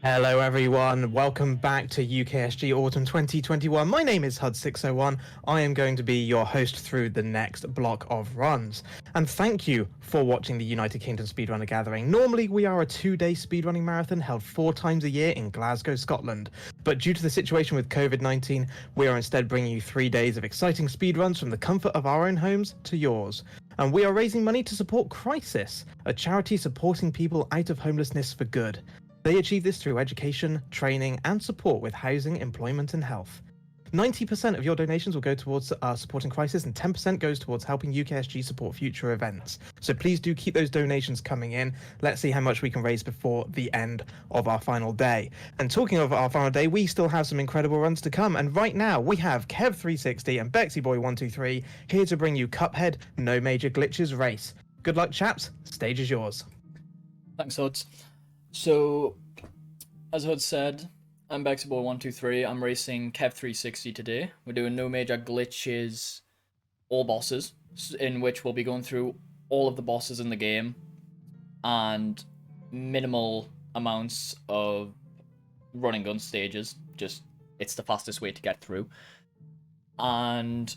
Hello everyone, welcome back to UKSG Autumn 2021. My name is HUD601. I am going to be your host through the next block of runs. And thank you for watching the United Kingdom Speedrunner Gathering. Normally we are a 2-day speedrunning marathon held 4 times a year in Glasgow, Scotland. But due to the situation with COVID-19, we are instead bringing you 3 days of exciting speedruns from the comfort of our own homes to yours. And we are raising money to support Crisis, a charity supporting people out of homelessness for good. They achieve this through education, training, and support with housing, employment, and health. 90% of your donations will go towards supporting Crisis, and 10% goes towards helping UKSG support future events. So please do keep those donations coming in. Let's see how much we can raise before the end of our final day. And talking of our final day, we still have some incredible runs to come. And right now, we have Kev360 and Becksyboy123 here to bring you Cuphead No Major Glitches Race. Good luck, chaps. Stage is yours. Thanks, Huds. So, as Hud said, I'm Becksyboy123. I'm racing Kev360 today. We're doing no major glitches, all bosses, in which we'll be going through all of the bosses in the game and minimal amounts of running gun stages. Just, it's the fastest way to get through. And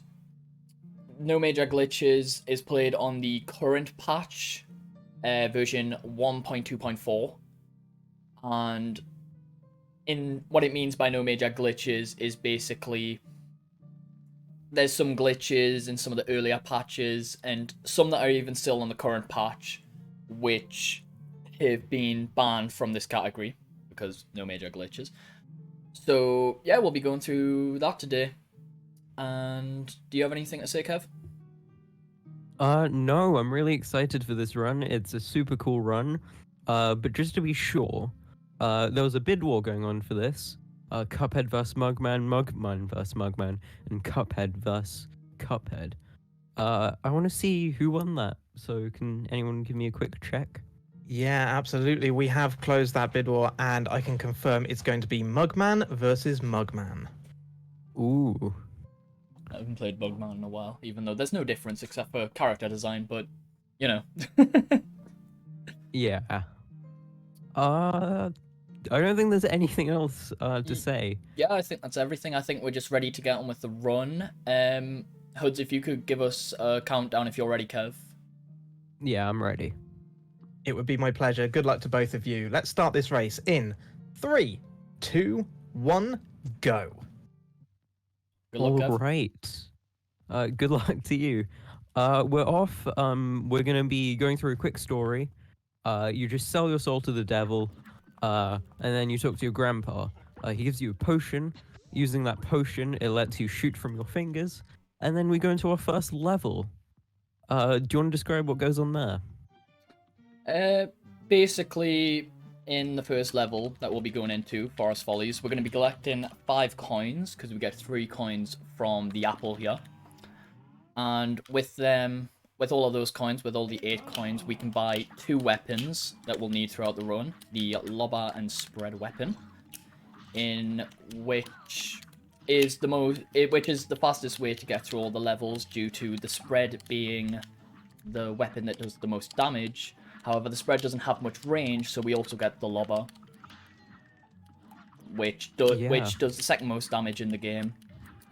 no major glitches is played on the current patch, version 1.2.4. And in what it means by no major glitches is basically there's some glitches in some of the earlier patches and some that are even still on the current patch which have been banned from this category because no major glitches. So yeah, we'll be going through that today. And do you have anything to say, Kev? No, I'm really excited for this run. It's a super cool run. But just to be sure, there was a bid war going on for this. Cuphead vs Mugman, Mugman vs Mugman, and Cuphead vs Cuphead. I want to see who won that. So can anyone give me a quick check? Yeah, absolutely. We have closed that bid war, and I can confirm it's going to be Mugman versus Mugman. Ooh. I haven't played Mugman in a while, even though there's no difference except for character design, but, you know. Yeah. I don't think there's anything else to say. Yeah, I think that's everything. I think we're just ready to get on with the run. Huds, if you could give us a countdown if you're ready, Kev. Yeah, I'm ready. It would be my pleasure. Good luck to both of you. Let's start this race in 3, 2, 1, go. Good luck, Kev. All right. Good luck to you. We're off. We're gonna be going through a quick story. You just sell your soul to the devil, and then you talk to your grandpa. He gives you a potion. Using that potion, it lets you shoot from your fingers, and then we go into our first level. Do you want to describe what goes on there? Basically, in the first level that we'll be going into, Forest Volleys, we're going to be collecting 5 coins, because we get 3 coins from the apple here. And with them, with all of those coins, with all the 8 coins, we can buy 2 weapons that we'll need throughout the run. The lobber and spread weapon, in which is the fastest way to get through all the levels due to the spread being the weapon that does the most damage. However, the spread doesn't have much range, so we also get the lobber, which does the second most damage in the game,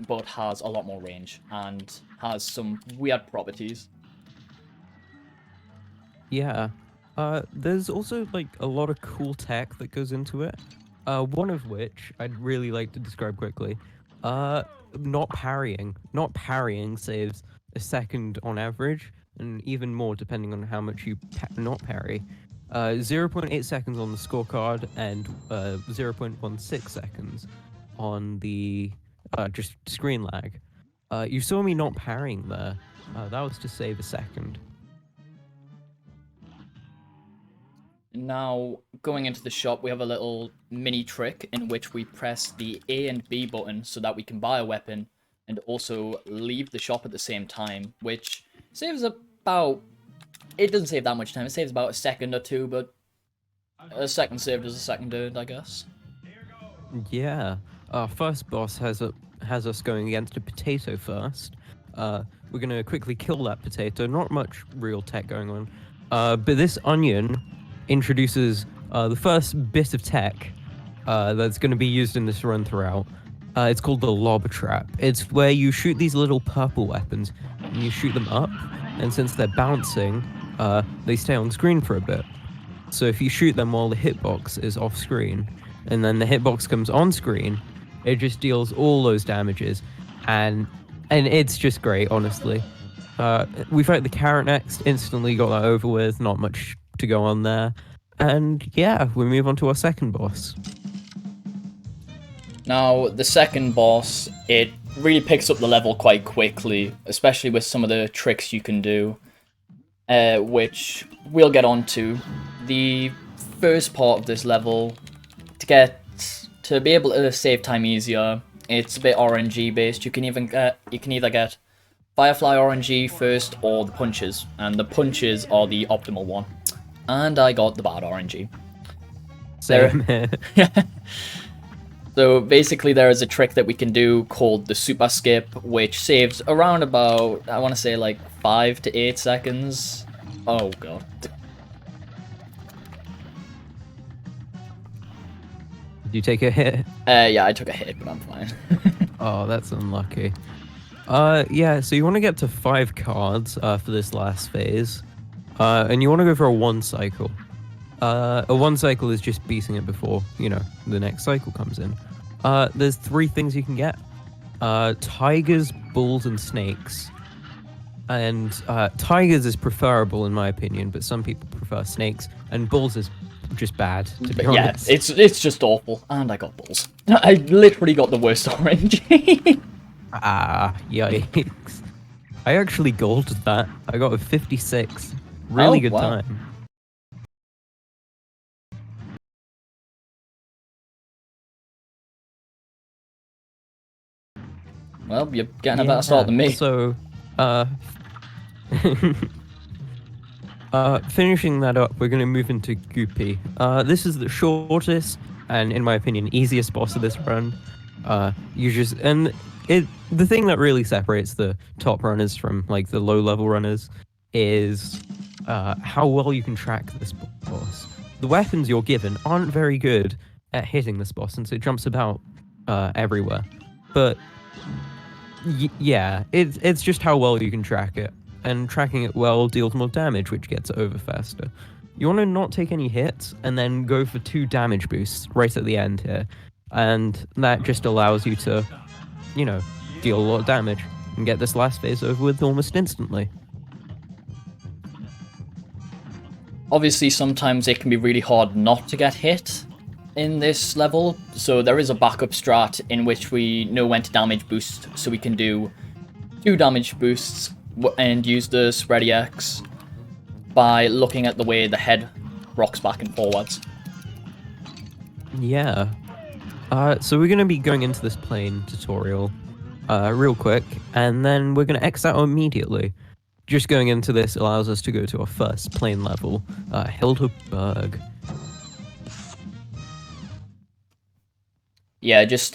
but has a lot more range and has some weird properties. Yeah. There's also like a lot of cool tech that goes into it. One of which I'd really like to describe quickly. Not parrying. Not parrying saves a second on average, and even more depending on how much you not parry. 0.8 seconds on the scorecard and 0.16 seconds on the just screen lag. You saw me not parrying there. That was to save a second. Now, going into the shop, we have a little mini trick in which we press the A and B button so that we can buy a weapon and also leave the shop at the same time, which saves about... It doesn't save that much time, it saves about a second or two, but a second saved is a second earned, I guess. Yeah. Our first boss has us going against a potato first. We're going to quickly kill that potato. Not much real tech going on. But this onion introduces the first bit of tech, that's going to be used in this run throughout. It's called the lob trap. It's where you shoot these little purple weapons, and you shoot them up, and since they're bouncing, they stay on screen for a bit. So if you shoot them while the hitbox is off screen, and then the hitbox comes on screen, it just deals all those damages, and it's just great, honestly. We fight the carrot next, instantly got that over with, not much to go on there. And yeah, we move on to our second boss. Now, the second boss, it really picks up the level quite quickly, especially with some of the tricks you can do, which we'll get onto. The first part of this level, to be able to save time easier, it's a bit RNG based. You can either get Firefly RNG first or the punches, and the punches are the optimal one. And I got the bad RNG. Same here. So basically there is a trick that we can do called the super skip, which saves around about, I want to say like 5 to 8 seconds. Oh god. Did you take a hit? Yeah, I took a hit, but I'm fine. Oh, that's unlucky. Yeah, so you want to get to 5 cards for this last phase. And you want to go for a 1 cycle. A 1 cycle is just beating it before, the next cycle comes in. There's 3 things you can get. Tigers, bulls, and snakes. And tigers is preferable in my opinion, but some people prefer snakes, and bulls is just bad, to be honest. Yeah, it's just awful. And I got bulls. I literally got the worst orange. Ah, yikes. I actually golded that. I got a 56. Really good wow. time. Well, you're getting a better start than me. So, finishing that up, we're going to move into Goopy. This is the shortest and, in my opinion, easiest boss of this run. The thing that really separates the top runners from like the low level runners is how well you can track this boss. The weapons you're given aren't very good at hitting this boss, and so it jumps about everywhere. But yeah, it's just how well you can track it, and tracking it well deals more damage, which gets it over faster. You want to not take any hits, and then go for 2 damage boosts right at the end here, and that just allows you to, deal a lot of damage and get this last phase over with almost instantly. Obviously, sometimes it can be really hard not to get hit in this level, so there is a backup strat in which we know when to damage boost, so we can do 2 damage boosts and use the Spready X by looking at the way the head rocks back and forwards. Yeah. So we're going to be going into this plane tutorial real quick, and then we're going to X out immediately. Just going into this allows us to go to our first plane level, Hildeberg. Yeah, just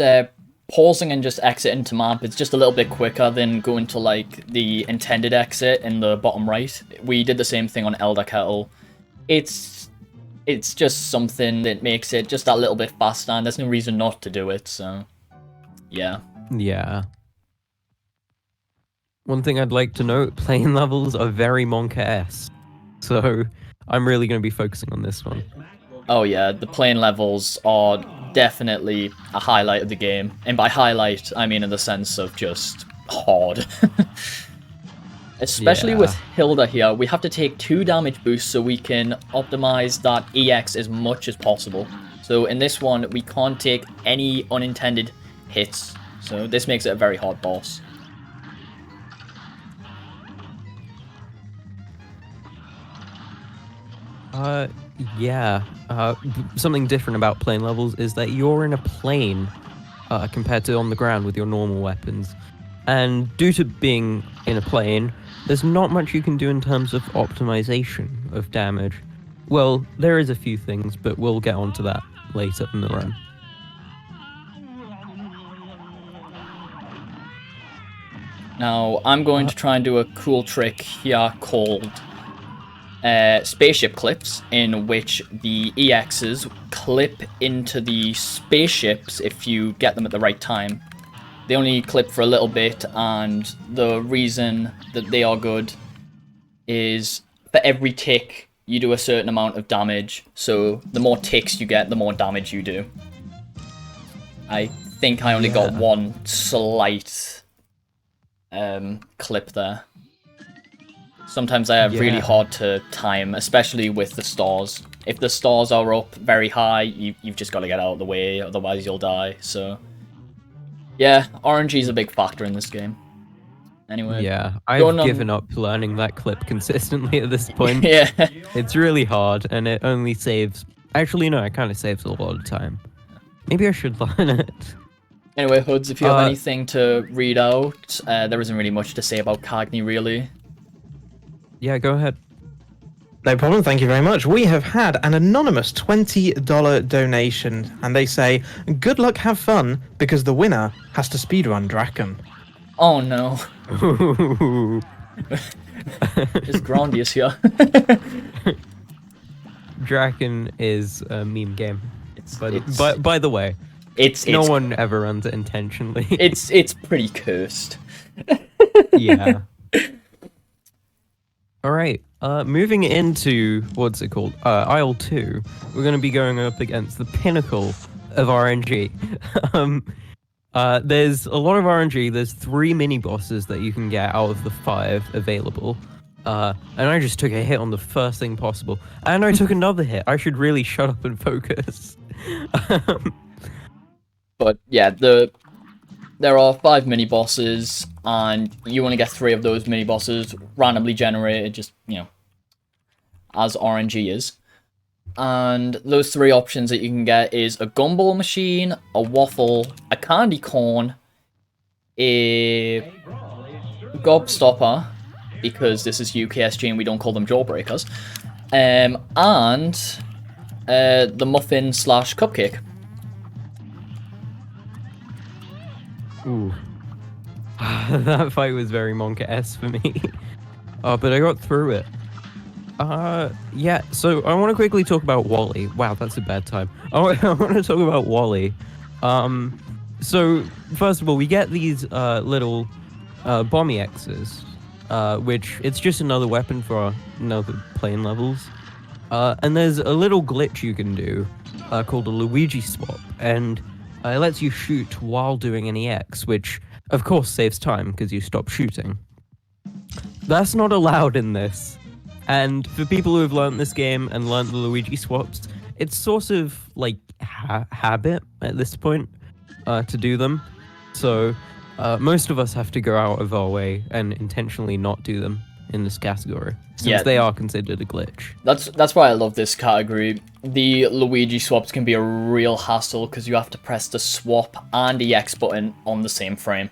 pausing and just exiting to map, it's just a little bit quicker than going to like the intended exit in the bottom right. We did the same thing on Elder Kettle. It's just something that makes it just that little bit faster, and there's no reason not to do it, so yeah. Yeah. One thing I'd like to note, plane levels are very Monka-esque, so I'm really going to be focusing on this one. Oh yeah, the plane levels are definitely a highlight of the game, and by highlight, I mean in the sense of just hard. Especially with Hilda here, we have to take 2 damage boosts so we can optimize that EX as much as possible. So in this one, we can't take any unintended hits, so this makes it a very hard boss. Yeah. Something different about plane levels is that you're in a plane compared to on the ground with your normal weapons. And due to being in a plane, there's not much you can do in terms of optimization of damage. Well, there is a few things, but we'll get onto that later in the run. Now, I'm going to try and do a cool trick here called spaceship clips in which the EXs clip into the spaceships if you get them at the right time. They only clip for a little bit, and the reason that they are good is for every tick you do a certain amount of damage, so the more ticks you get, the more damage you do. I think I only got one slight clip there. Sometimes they are really hard to time, especially with the stars. If the stars are up very high, you've just got to get out of the way, otherwise you'll die. So, yeah, RNG is a big factor in this game. Anyway. Yeah, I've given up learning that clip consistently at this point. Yeah. It's really hard, and it only saves... Actually, no, it kind of saves a lot of time. Maybe I should learn it. Anyway, Hoods, if you have anything to read out, there isn't really much to say about Cagney, really. Yeah, go ahead. No problem, thank you very much. We have had an anonymous $20 donation, and they say, good luck, have fun, because the winner has to speedrun Draken. Oh no. It's Grandius here. Draken is a meme game. But by the way, no one ever runs it intentionally. It's pretty cursed. Yeah. All right. Moving into what's it called? Isle 2. We're going to be going up against the pinnacle of RNG. There's a lot of RNG. There's 3 mini bosses that you can get out of the 5 available. And I just took a hit on the first thing possible. And I took another hit. I should really shut up and focus. But yeah, there are 5 mini bosses, and you only get 3 of those mini bosses randomly generated, just, you know, as RNG is. And those 3 options that you can get is a gumball machine, a waffle, a candy corn, a gobstopper, because this is UKSG and we don't call them jawbreakers, and the muffin / cupcake. Ooh. That fight was very Monka-esque for me. But I got through it. Yeah, so I want to quickly talk about Wally. Wow, that's a bad time. I want to talk about Wally. So, first of all, we get these little bomb EXs, which it's just another weapon for another plane levels. And there's a little glitch you can do called a Luigi swap, and it lets you shoot while doing an EX, which, of course, saves time because you stop shooting. That's not allowed in this. And for people who have learned this game and learned the Luigi swaps, it's sort of like habit at this point to do them. So most of us have to go out of our way and intentionally not do them in this category, since they are considered a glitch. That's why I love this category. The Luigi swaps can be a real hassle because you have to press the swap and EX button on the same frame,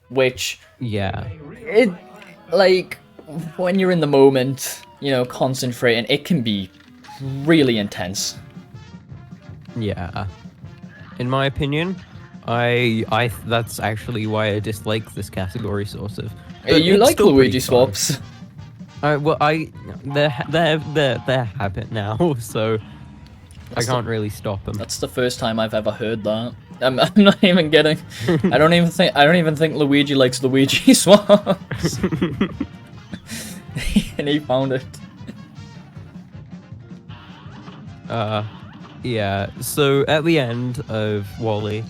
which it like when you're in the moment, you know, concentrating, it can be really intense. Yeah, in my opinion, I that's actually why I dislike this category, sort of. But you like Luigi swaps? Well, they're habit now, so I can't really stop them. That's the first time I've ever heard that. I'm not even kidding. I don't even think Luigi likes Luigi swaps. And he found it. Yeah. So at the end of Wally,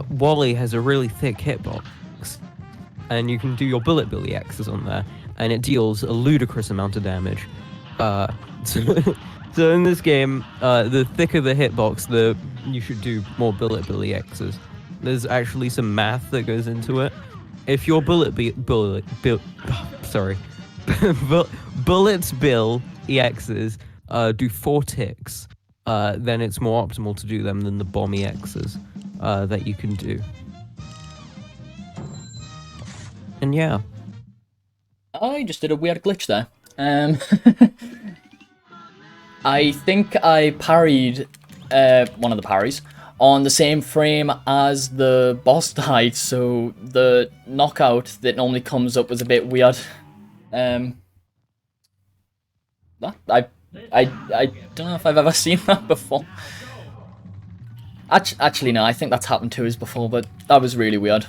Wally has a really thick hitbox, and you can do your bullet bill EXs on there, and it deals a ludicrous amount of damage. So in this game, the thicker the hitbox, you should do more bullet bill EXs. There's actually some math that goes into it. If your bullets bill EXs do 4 ticks, then it's more optimal to do them than the bomb EXs that you can do. And yeah. I just did a weird glitch there. I think I parried one of the parries on the same frame as the boss died, so the knockout that normally comes up was a bit weird. I don't know if I've ever seen that before. Actually, no, I think that's happened to us before, but that was really weird.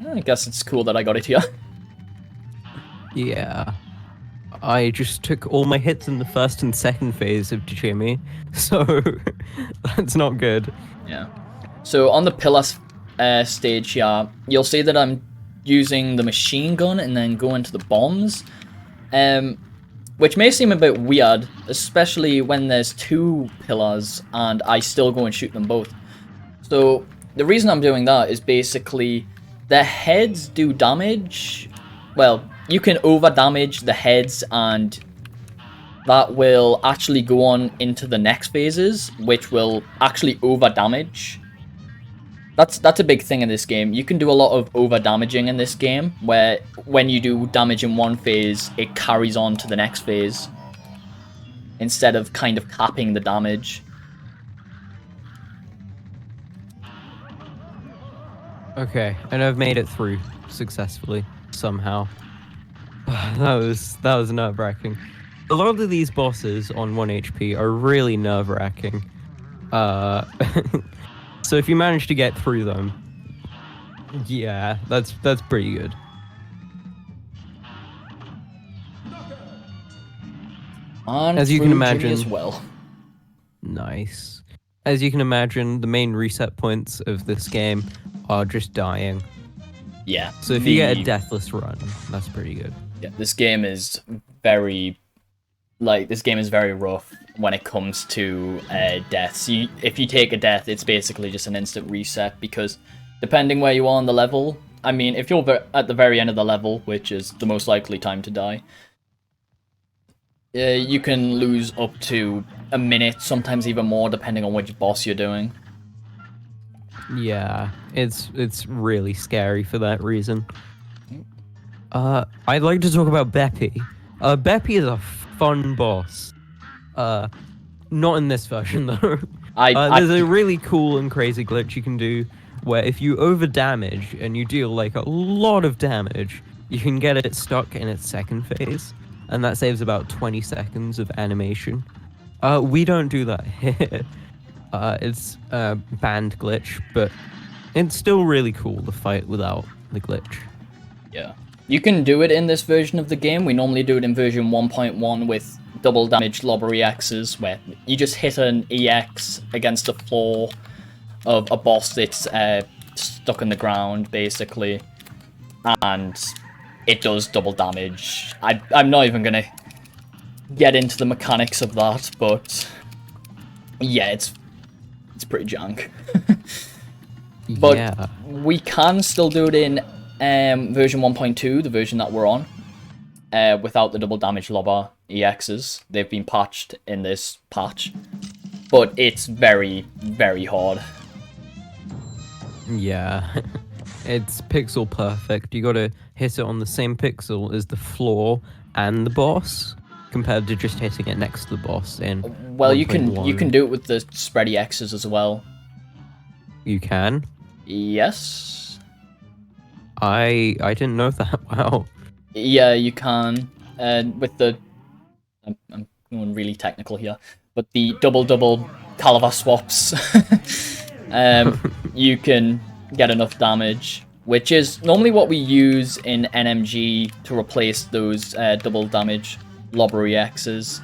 I guess it's cool that I got it here. Yeah. I just took all my hits in the first and second phase of Jimmy, so that's not good. Yeah. So on the pillar stage here, you'll see that I'm using the machine gun and then going to the bombs, which may seem a bit weird, especially when there's two pillars and I still go and shoot them both. So the reason I'm doing that is basically the heads do damage. Well, you can over damage the heads and that will actually go on into the next phases, which will actually over damage. That's a big thing in this game. You can do a lot of over damaging in this game, where when you do damage in one phase, it carries on to the next phase, instead of kind of capping the damage. Okay, and I've made it through successfully somehow. That was nerve-wracking. A lot of these bosses on 1 HP are really nerve-wracking. So if you manage to get through them, yeah, that's pretty good. And as you can Jimmy imagine, as well. Nice. As you can imagine, the main reset points of this game are just dying. Yeah. So if you get a deathless run, that's pretty good. Yeah, this game is very rough when it comes to deaths. If you take a death, it's basically just an instant reset, because depending where you are on the level, I mean, if you're at the very end of the level, which is the most likely time to die, you can lose up to a minute, sometimes even more, depending on which boss you're doing. Yeah, it's really scary for that reason. I'd like to talk about Beppy. Beppy is a fun boss. Not in this version though. There's a really cool and crazy glitch you can do where if you over damage and you deal like a lot of damage, you can get it stuck in its second phase, and that saves about 20 seconds of animation. We don't do that here. It's a banned glitch, but it's still really cool to fight without the glitch. Yeah. You can do it in this version of the game. We normally do it in version 1.1 with double damage lobbery X's, where you just hit an EX against the floor of a boss that's stuck in the ground, basically, and it does double damage. I'm not even gonna get into the mechanics of that, but yeah, it's pretty jank. But yeah. we can still do it in version 1.2, the version that we're on, without the double damage lobber EXs. They've been patched in this patch, but it's very, very hard. Yeah, it's pixel perfect. You gotta hit it on the same pixel as the floor and the boss, compared to just hitting it next to the boss in Well, 1.1. you can do it with the spready X's as well. You can? Yes. I didn't know that. Wow. Yeah, you can. With the... I'm going really technical here. But the double caliber swaps, you can get enough damage, which is normally what we use in NMG to replace those double damage lobbery X's.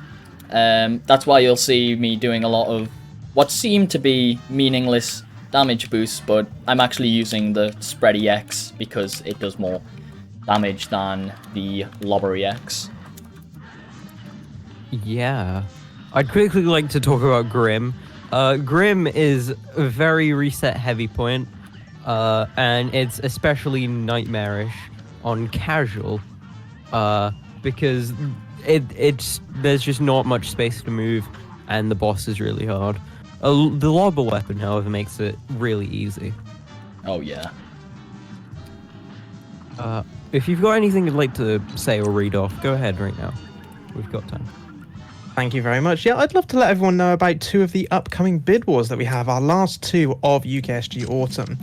That's why you'll see me doing a lot of what seem to be meaningless damage boosts, but I'm actually using the spready X because it does more damage than the lobbery X. Yeah. I'd quickly like to talk about Grim. Grim is a very reset heavy point, and it's especially nightmarish on casual, because there's just not much space to move, and the boss is really hard. The lobber weapon, however, makes it really easy. Oh yeah. If you've got anything you'd like to say or read off, go ahead right now. We've got time. Thank you very much. Yeah, I'd love to let everyone know about two of the upcoming bid wars that we have, our last two of UKSG Autumn.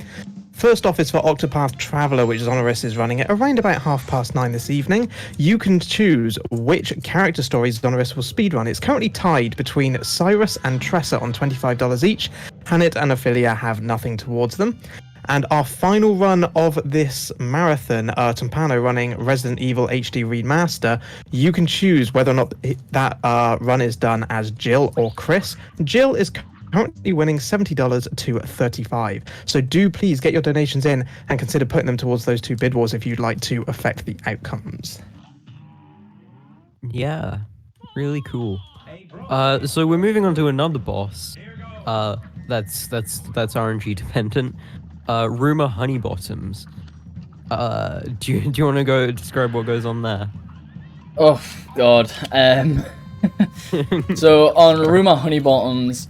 First off is for Octopath Traveler, which Zonorous is running at around about 9:30 this evening. You can choose which character stories Zonorous will speedrun. It's currently tied between Cyrus and Tressa on $25 each. Hanit and Ophelia have nothing towards them. And our final run of this marathon, Tumpano running Resident Evil HD Remaster, you can choose whether or not that run is done as Jill or Chris. Jill is currently winning $70 to $35. So do please get your donations in and consider putting them towards those two bid wars if you'd like to affect the outcomes. Yeah, really cool. So we're moving on to another boss. That's RNG dependent. Rumor Honeybottoms. Do you want to go describe what goes on there? Oh God. So on Rumor Honeybottoms,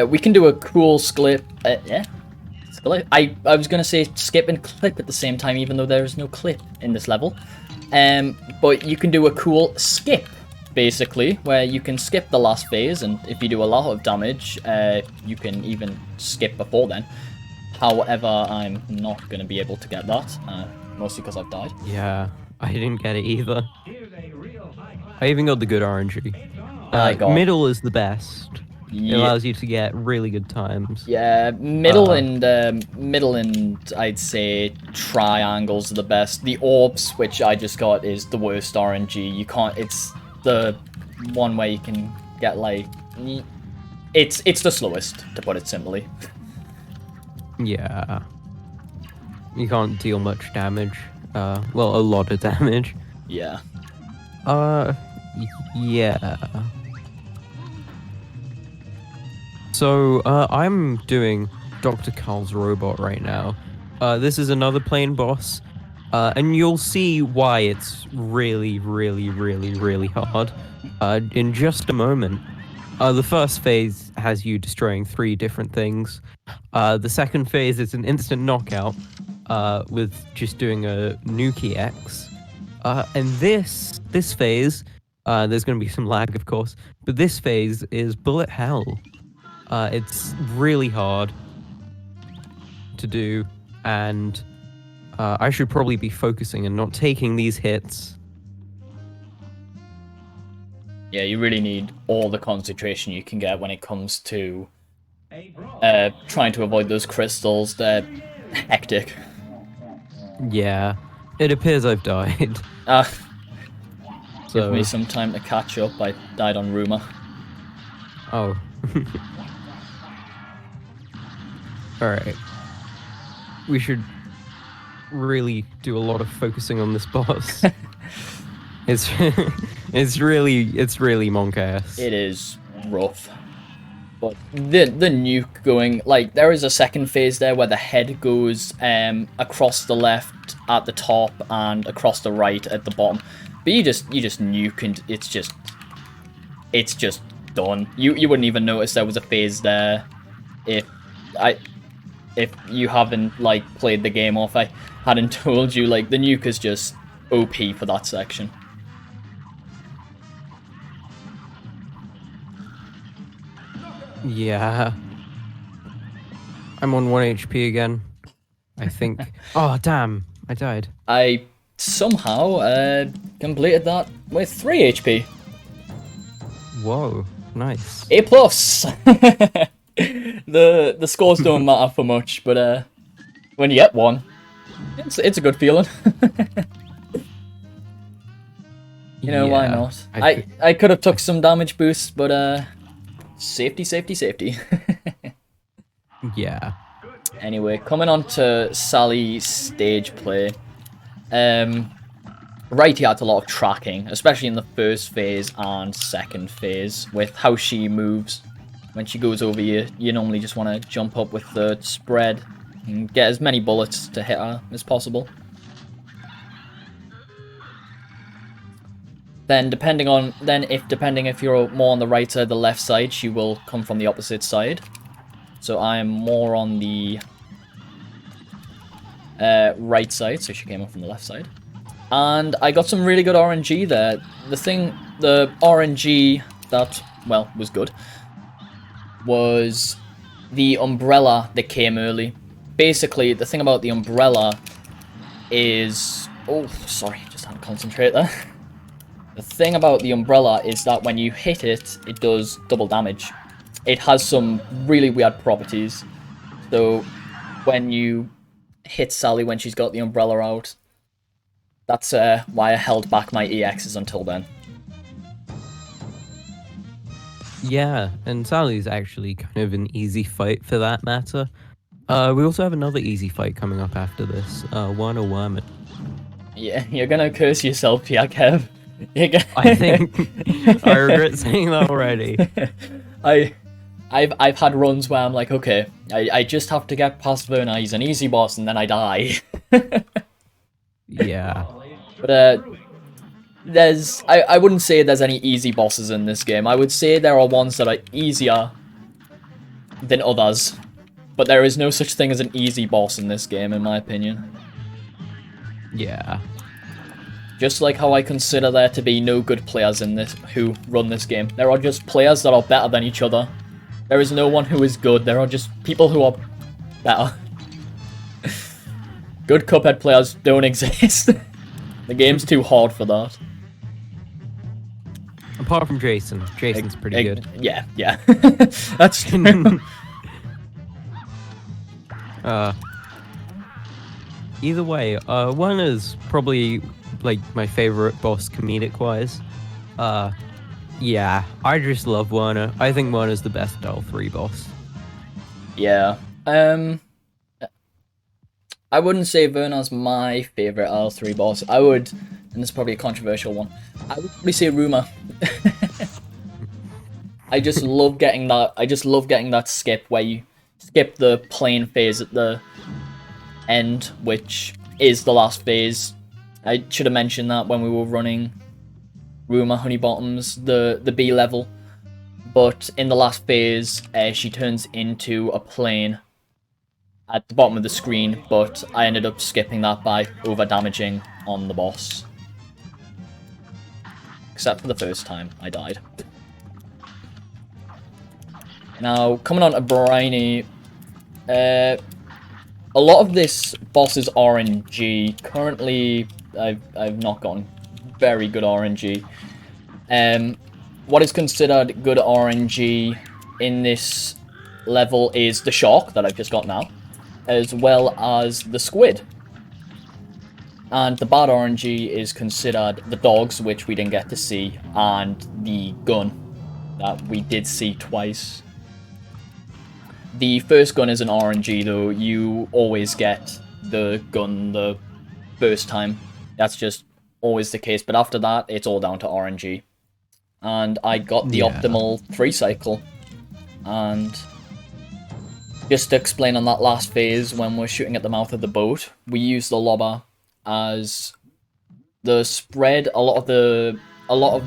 we can do a cool skip. Yeah, skip. I was gonna say skip and clip at the same time, even though there is no clip in this level. But you can do a cool skip, basically, where you can skip the last phase, and if you do a lot of damage, you can even skip before then. However, I'm not going to be able to get that, mostly because I've died. Yeah, I didn't get it either. I even got the good RNG. Middle is the best. Yeah. It allows you to get really good times. Yeah, middle and I'd say triangles are the best. The orbs, which I just got, is the worst RNG. You can't. It's the one where you can get like. It's the slowest, to put it simply. Yeah. You can't deal much damage. Well, a lot of damage. Yeah. Yeah. So, I'm doing Dr. Carl's robot right now. This is another plane boss. And you'll see why it's really, really, really, really hard in just a moment. The first phase has you destroying 3 different things. The second phase is an instant knockout with just doing a Nuki X. And this phase, there's going to be some lag, of course, but this phase is bullet hell. It's really hard to do, and I should probably be focusing and not taking these hits. Yeah, you really need all the concentration you can get when it comes to trying to avoid those crystals. They're hectic. Yeah, it appears I've died. Give me some time to catch up. I died on Rumor. Oh. Alright. We should really do a lot of focusing on this boss. It's really monk-ass. It is rough. But the nuke going, like, there is a second phase there where the head goes across the left at the top and across the right at the bottom. But you just nuke and it's just done. You wouldn't even notice there was a phase there if you haven't like played the game, or if I hadn't told you. Like, the nuke is just OP for that section. Yeah. I'm on 1 HP again, I think. Oh, damn. I died. I somehow completed that with 3 HP. Whoa. Nice. A+. The scores don't matter for much, but when you get 1, it's a good feeling. You know, why not? I could have took some damage boosts, but safety, safety, safety. Yeah. Anyway, coming on to Sally's stage play. Right, he had a lot of tracking, especially in the first phase and second phase, with how she moves. When she goes over you, you normally just want to jump up with the spread and get as many bullets to hit her as possible. Then depending if you're more on the right side or the left side, she will come from the opposite side. So I'm more on the right side, so she came up from the left side. And I got some really good RNG there. The RNG that, well, was good, was the umbrella that came early. basically, the thing about the umbrella is... Oh, sorry, just had to concentrate there. The thing about the umbrella is that when you hit it, it does double damage. It has some really weird properties. So, when you hit Sally when she's got the umbrella out, that's why I held back my EXs until then. Yeah, and Sally's actually kind of an easy fight for that matter. We also have another easy fight coming up after this. Werner Werman. Yeah, you're gonna curse yourself here, Kev. I think I regret saying that already. I've had runs where I'm like, okay, I just have to get past Werner, he's an easy boss, and then I die. Yeah. But I wouldn't say there's any easy bosses in this game. I would say there are ones that are easier than others. But there is no such thing as an easy boss in this game, in my opinion. Yeah. Just like how I consider there to be no good players in this who run this game. There are just players that are better than each other. There is no one who is good. There are just people who are better. Good Cuphead players don't exist. The game's too hard for that. Apart from Jason. Jason's pretty good. Yeah. That's true. Either way, Werner's probably like my favorite boss comedic-wise. Yeah, I just love Werner. I think Werner's the best L3 boss. Yeah. I wouldn't say Werner's my favorite L3 boss. I would, and this is probably a controversial one, I would probably say Rumor. I just love getting that skip where you skip the plane phase at the end, which is the last phase. I should have mentioned that when we were running Rumor Honeybottoms, the B level. But in the last phase, she turns into a plane at the bottom of the screen, but I ended up skipping that by over-damaging on the boss. Except for the first time I died. Now, coming on to Briny, a lot of this boss is RNG. Currently, I've not gotten very good RNG. What is considered good RNG in this level is the shark that I've just got now, as well as the squid. And the bad RNG is considered the dogs, which we didn't get to see, and the gun that we did see twice. The first gun is an RNG though. You always get the gun the first time. That's just always the case, but after that, it's all down to RNG. And I got the optimal 3 cycle. And just to explain on that last phase, when we're shooting at the mouth of the boat, we use the lobber as the spread. A lot of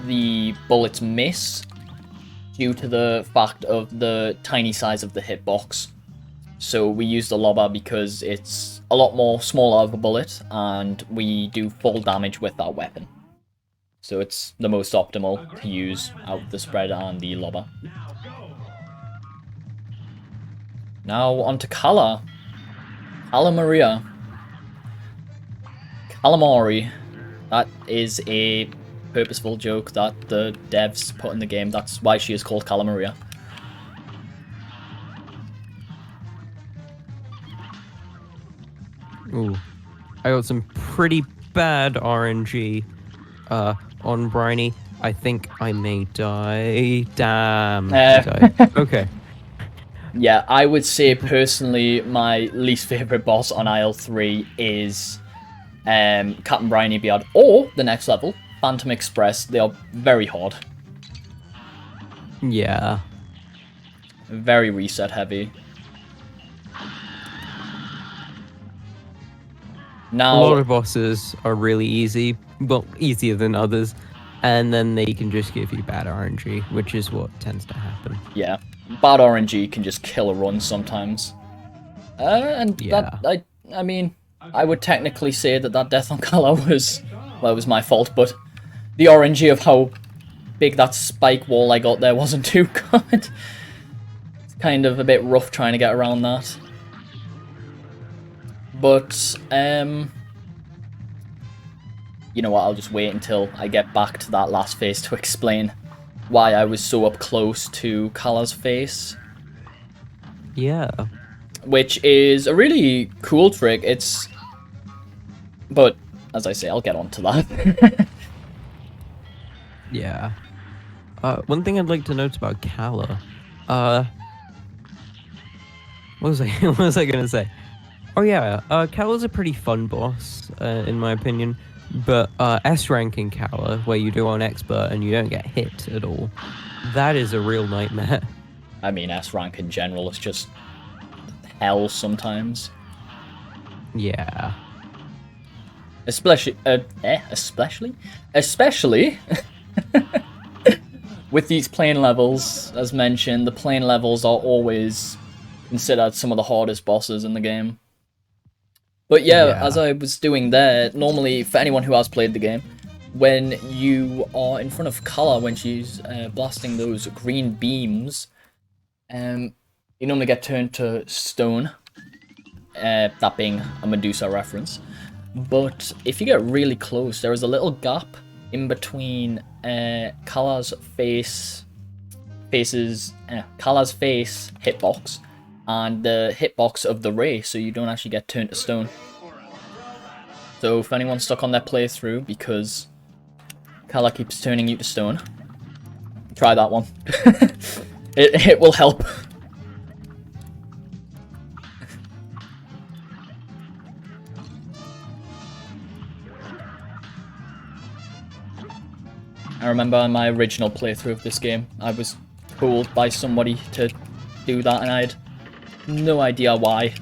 the bullets miss due to the fact of the tiny size of the hitbox. So we use the lobber because it's a lot more smaller of a bullet, and we do full damage with that weapon. So it's the most optimal to use out of the spread and the lobber. Now on to Cala. Calamaria. Calamari. That is a purposeful joke that the devs put in the game. That's why she is called Calamaria. Ooh. I got some pretty bad RNG on Briny. I think I may die. Damn. Okay. Yeah, I would say personally my least favourite boss on IL3 is Captain Briny Beard, or the next level, Phantom Express. They are very hard. Yeah. Very reset heavy. Now, a lot of bosses are really easy, well, easier than others, and then they can just give you bad RNG, which is what tends to happen. Yeah, bad RNG can just kill a run sometimes. That, I mean, I would technically say that death on Kala was my fault, but the RNG of how big that spike wall I got there wasn't too good. It's kind of a bit rough trying to get around that. But you know what? I'll just wait until I get back to that last phase to explain why I was so up close to Kala's face. Yeah. Which is a really cool trick. But as I say, I'll get on to that. Yeah. One thing I'd like to note about Kala, what was I what was I gonna say? Oh yeah, Kala's a pretty fun boss, in my opinion. But S ranking Kala, where you do on expert and you don't get hit at all, that is a real nightmare. I mean, S rank in general is just hell sometimes. Yeah. Especially with these plane levels, as mentioned, the plane levels are always considered some of the hardest bosses in the game. But yeah, as I was doing there, normally, for anyone who has played the game, when you are in front of Kala when she's blasting those green beams, you normally get turned to stone, that being a Medusa reference. But if you get really close, there is a little gap in between Kala's face hitbox and the hitbox of the ray, so you don't actually get turned to stone. So if anyone's stuck on their playthrough because Kala keeps turning you to stone, try that one. it will help. I remember in my original playthrough of this game, I was told by somebody to do that, and I had no idea why.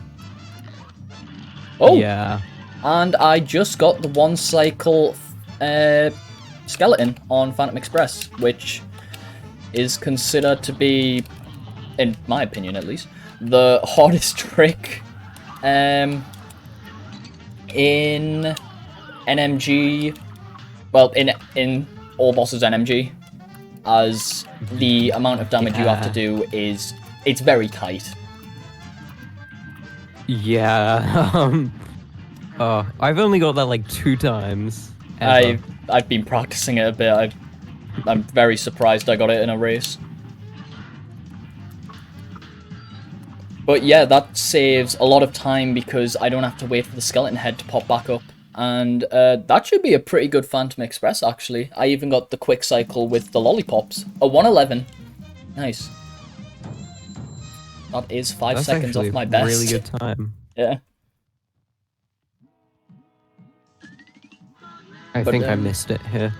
Oh! Yeah. And I just got the one cycle skeleton on Phantom Express, which is considered to be, in my opinion at least, the hardest trick in NMG, well, in all bosses NMG, as the amount of damage you have to do it's very tight. Yeah. Oh, I've only got that like 2 times. Ever. I've been practicing it a bit. I'm very surprised I got it in a race. But yeah, that saves a lot of time because I don't have to wait for the skeleton head to pop back up. And that should be a pretty good Phantom Express, actually. I even got the quick cycle with the lollipops. A 111. Nice. That is 5 seconds off my best. Really good time. Yeah. I think I missed it here.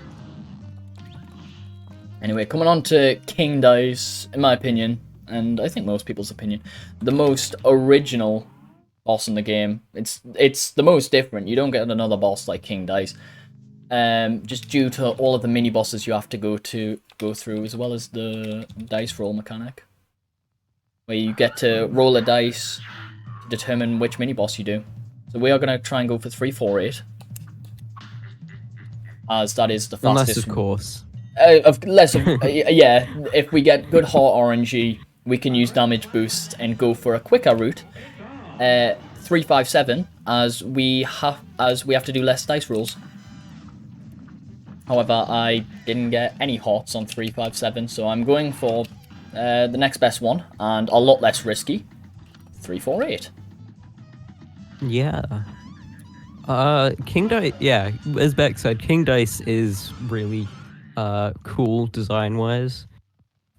Anyway, coming on to King Dice, in my opinion, and I think most people's opinion, the most original boss in the game. It's the most different. You don't get another boss like King Dice, just due to all of the mini bosses you have to go through, as well as the dice roll mechanic, where you get to roll a dice to determine which mini boss you do. So we are gonna try and go for 3, 4, 8, as that is the fastest. Unless, of course. Yeah, if we get good heart RNG, we can use damage boost and go for a quicker route. 3, 5, 7, as we have to do less dice rolls. However, I didn't get any hearts on 3, 5, 7, so I'm going for the next best one and a lot less risky. 3, 4, 8. Yeah. King Dice, yeah, as Beck said, King Dice is really cool design-wise.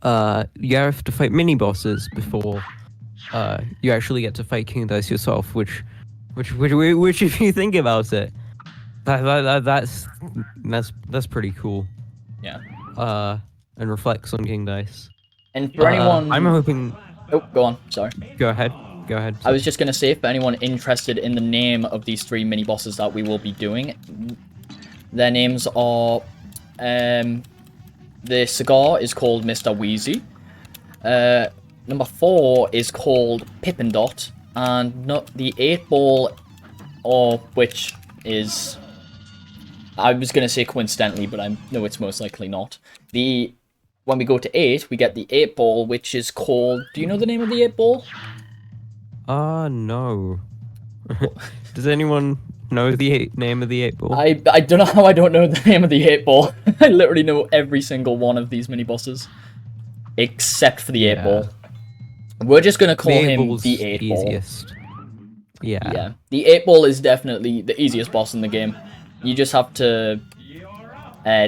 You have to fight mini-bosses before you actually get to fight King Dice yourself, which if you think about it, that's pretty cool. Yeah. And reflects on King Dice. And for anyone... I'm hoping... Oh, go on, sorry. Go ahead. I was just going to say, for anyone interested in the name of these 3 mini-bosses that we will be doing, their names are... the cigar is called Mr. Wheezy. Number 4 is called Pippin Dot. And not the 8-ball, or which is... I was going to say coincidentally, but I know it's most likely not. When we go to 8, we get the 8-ball, which is called... Do you know the name of the 8-ball? No. Does anyone know the name of the 8-ball? I don't know how I don't know the name of the 8-ball. I literally know every single one of these mini bosses, except for the 8-ball. We're just gonna call him the 8-ball. Easiest. Yeah. The 8-ball is definitely the easiest boss in the game. You just have to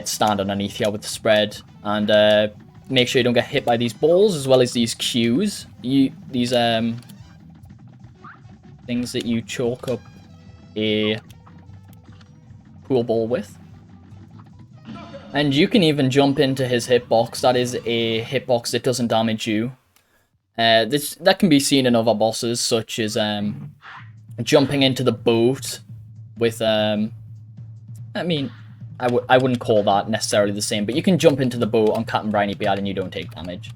stand underneath here with the spread and make sure you don't get hit by these balls as well as these cues. These things that you chalk up a pool ball with. And you can even jump into his hitbox. That is a hitbox that doesn't damage you. That can be seen in other bosses, such as jumping into the boat with I mean, I wouldn't call that necessarily the same, but you can jump into the boat on Captain Briny Beard and you don't take damage.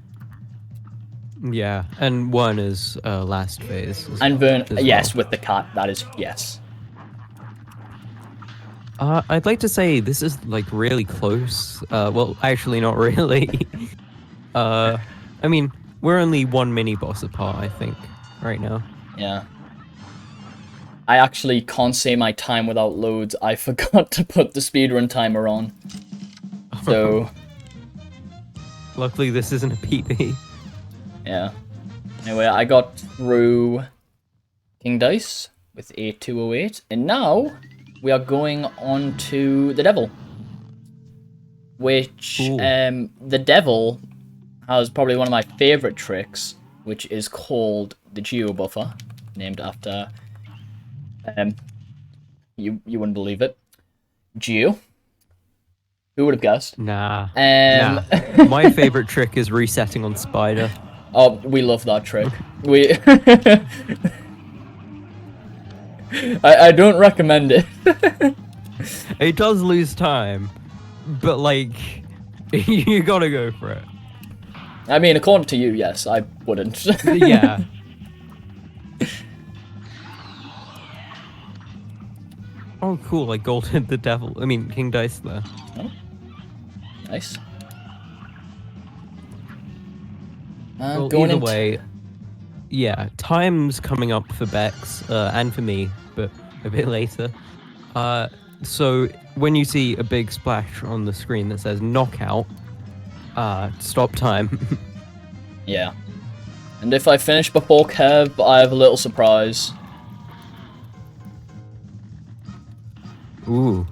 Yeah, and one is last phase. And Vern, yes, well. with the cat, that is, yes. I'd like to say this is like really close. Well, actually not really. I mean, we're only one mini boss apart, I think, right now. Yeah. I actually can't say my time without loads. I forgot to put the speedrun timer on. So... Luckily this isn't a PB. Yeah. Anyway, I got through King Dice with a 208, and now we are going on to the Devil. Which, the Devil has probably one of my favorite tricks, which is called the Geo Buffer, named after, you wouldn't believe it, Geo. Who would have guessed? Nah. Nah. My favorite trick is resetting on Spider. Oh, we love that trick. We... I don't recommend it. It does lose time, but like, you gotta go for it. I mean, according to you, yes, I wouldn't. Yeah. Oh, cool, I golden the devil. I mean, King Dice there. Oh. Nice. Well, going either way, yeah, time's coming up for Bex, and for me, but a bit later. So when you see a big splash on the screen that says knockout, stop time. Yeah. And if I finish before Kev, I have a little surprise. Ooh.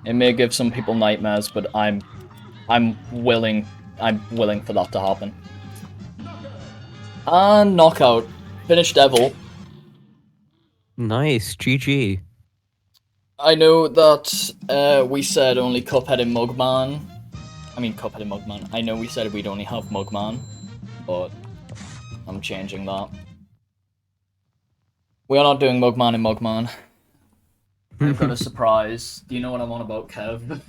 It may give some people nightmares, but I'm willing for that to happen. And knockout. Finish Devil. Nice, GG. I know that we said only Cuphead and Mugman. I mean Cuphead and Mugman. I know we said we'd only have Mugman, but I'm changing that. We are not doing Mugman and Mugman. I've got a surprise. Do you know what I'm on about, Kev?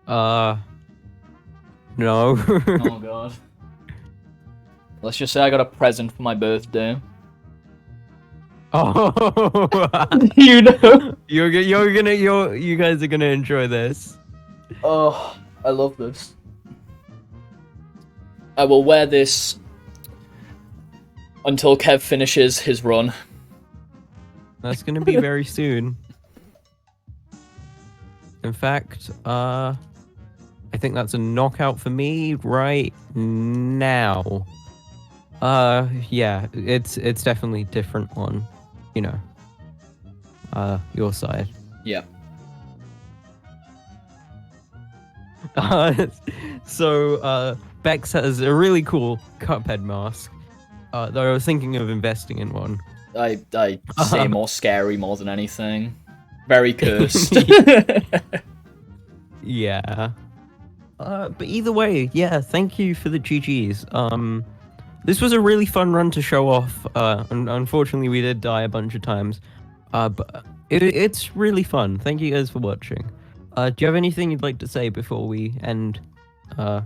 No. Oh god. Let's just say I got a present for my birthday. Oh. You know? You guys are gonna enjoy this. Oh, I love this. I will wear this until Kev finishes his run. That's gonna be very soon. In fact, I think that's a knockout for me right now. Yeah, it's definitely a different one, you know. Your side. Yeah. So, Bex has a really cool Cuphead mask. Though I was thinking of investing in one. I say more scary more than anything. Very cursed. Yeah. But either way, yeah, thank you for the GGs. This was a really fun run to show off. Unfortunately, we did die a bunch of times. But it's really fun. Thank you guys for watching. Do you have anything you'd like to say before we end? I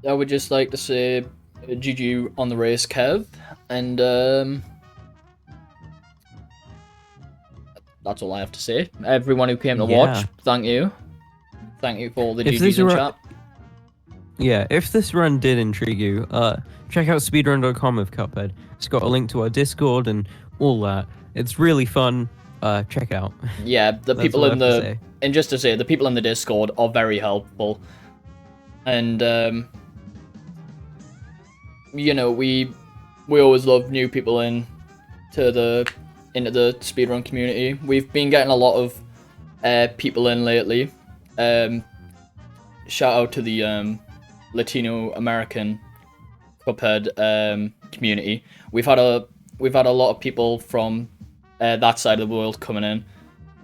would just like to say GG on the race, Kev, and that's all I have to say. Everyone who came to watch, thank you. Thank you for all the GGs in chat. Yeah, if this run did intrigue you, check out speedrun.com of Cuphead. It's got a link to our Discord and all that. It's really fun. Check out. Yeah, the That's people all I in have to the say. and just to say, the people in the Discord are very helpful, and you know, we always love new people into the speedrun community. We've been getting a lot of people in lately. Shout out to the Latino American Cuphead community. We've had a lot of people from that side of the world coming in,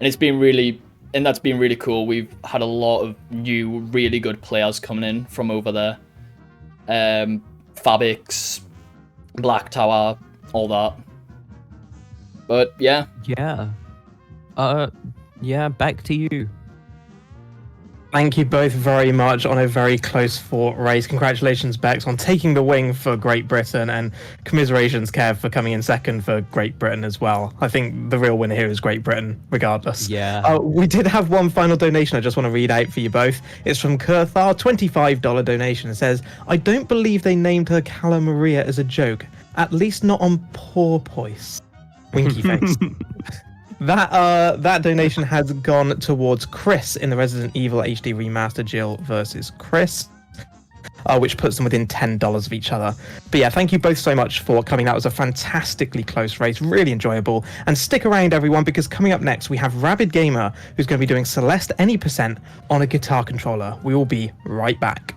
and that's been really cool. We've had a lot of new, really good players coming in from over there. Fabix, Black Tower, all that. But yeah. Yeah. Yeah, back to you. Thank you both very much on a very close fought race. Congratulations, Bex, on taking the wing for Great Britain, and commiserations, Kev, for coming in second for Great Britain as well. I think the real winner here is Great Britain, regardless. Yeah. We did have one final donation I just want to read out for you both. It's from Kurthar, $25 donation. It says, I don't believe they named her Cala Maria as a joke, at least not on Porpoise. Winky face. That donation has gone towards Chris in the Resident Evil HD Remaster Jill versus Chris, which puts them within $10 of each other. But yeah, thank you both so much for coming. That was a fantastically close race, really enjoyable. And stick around, everyone, because coming up next, we have Rabid Gamer, who's going to be doing Celeste Any% on a guitar controller. We will be right back.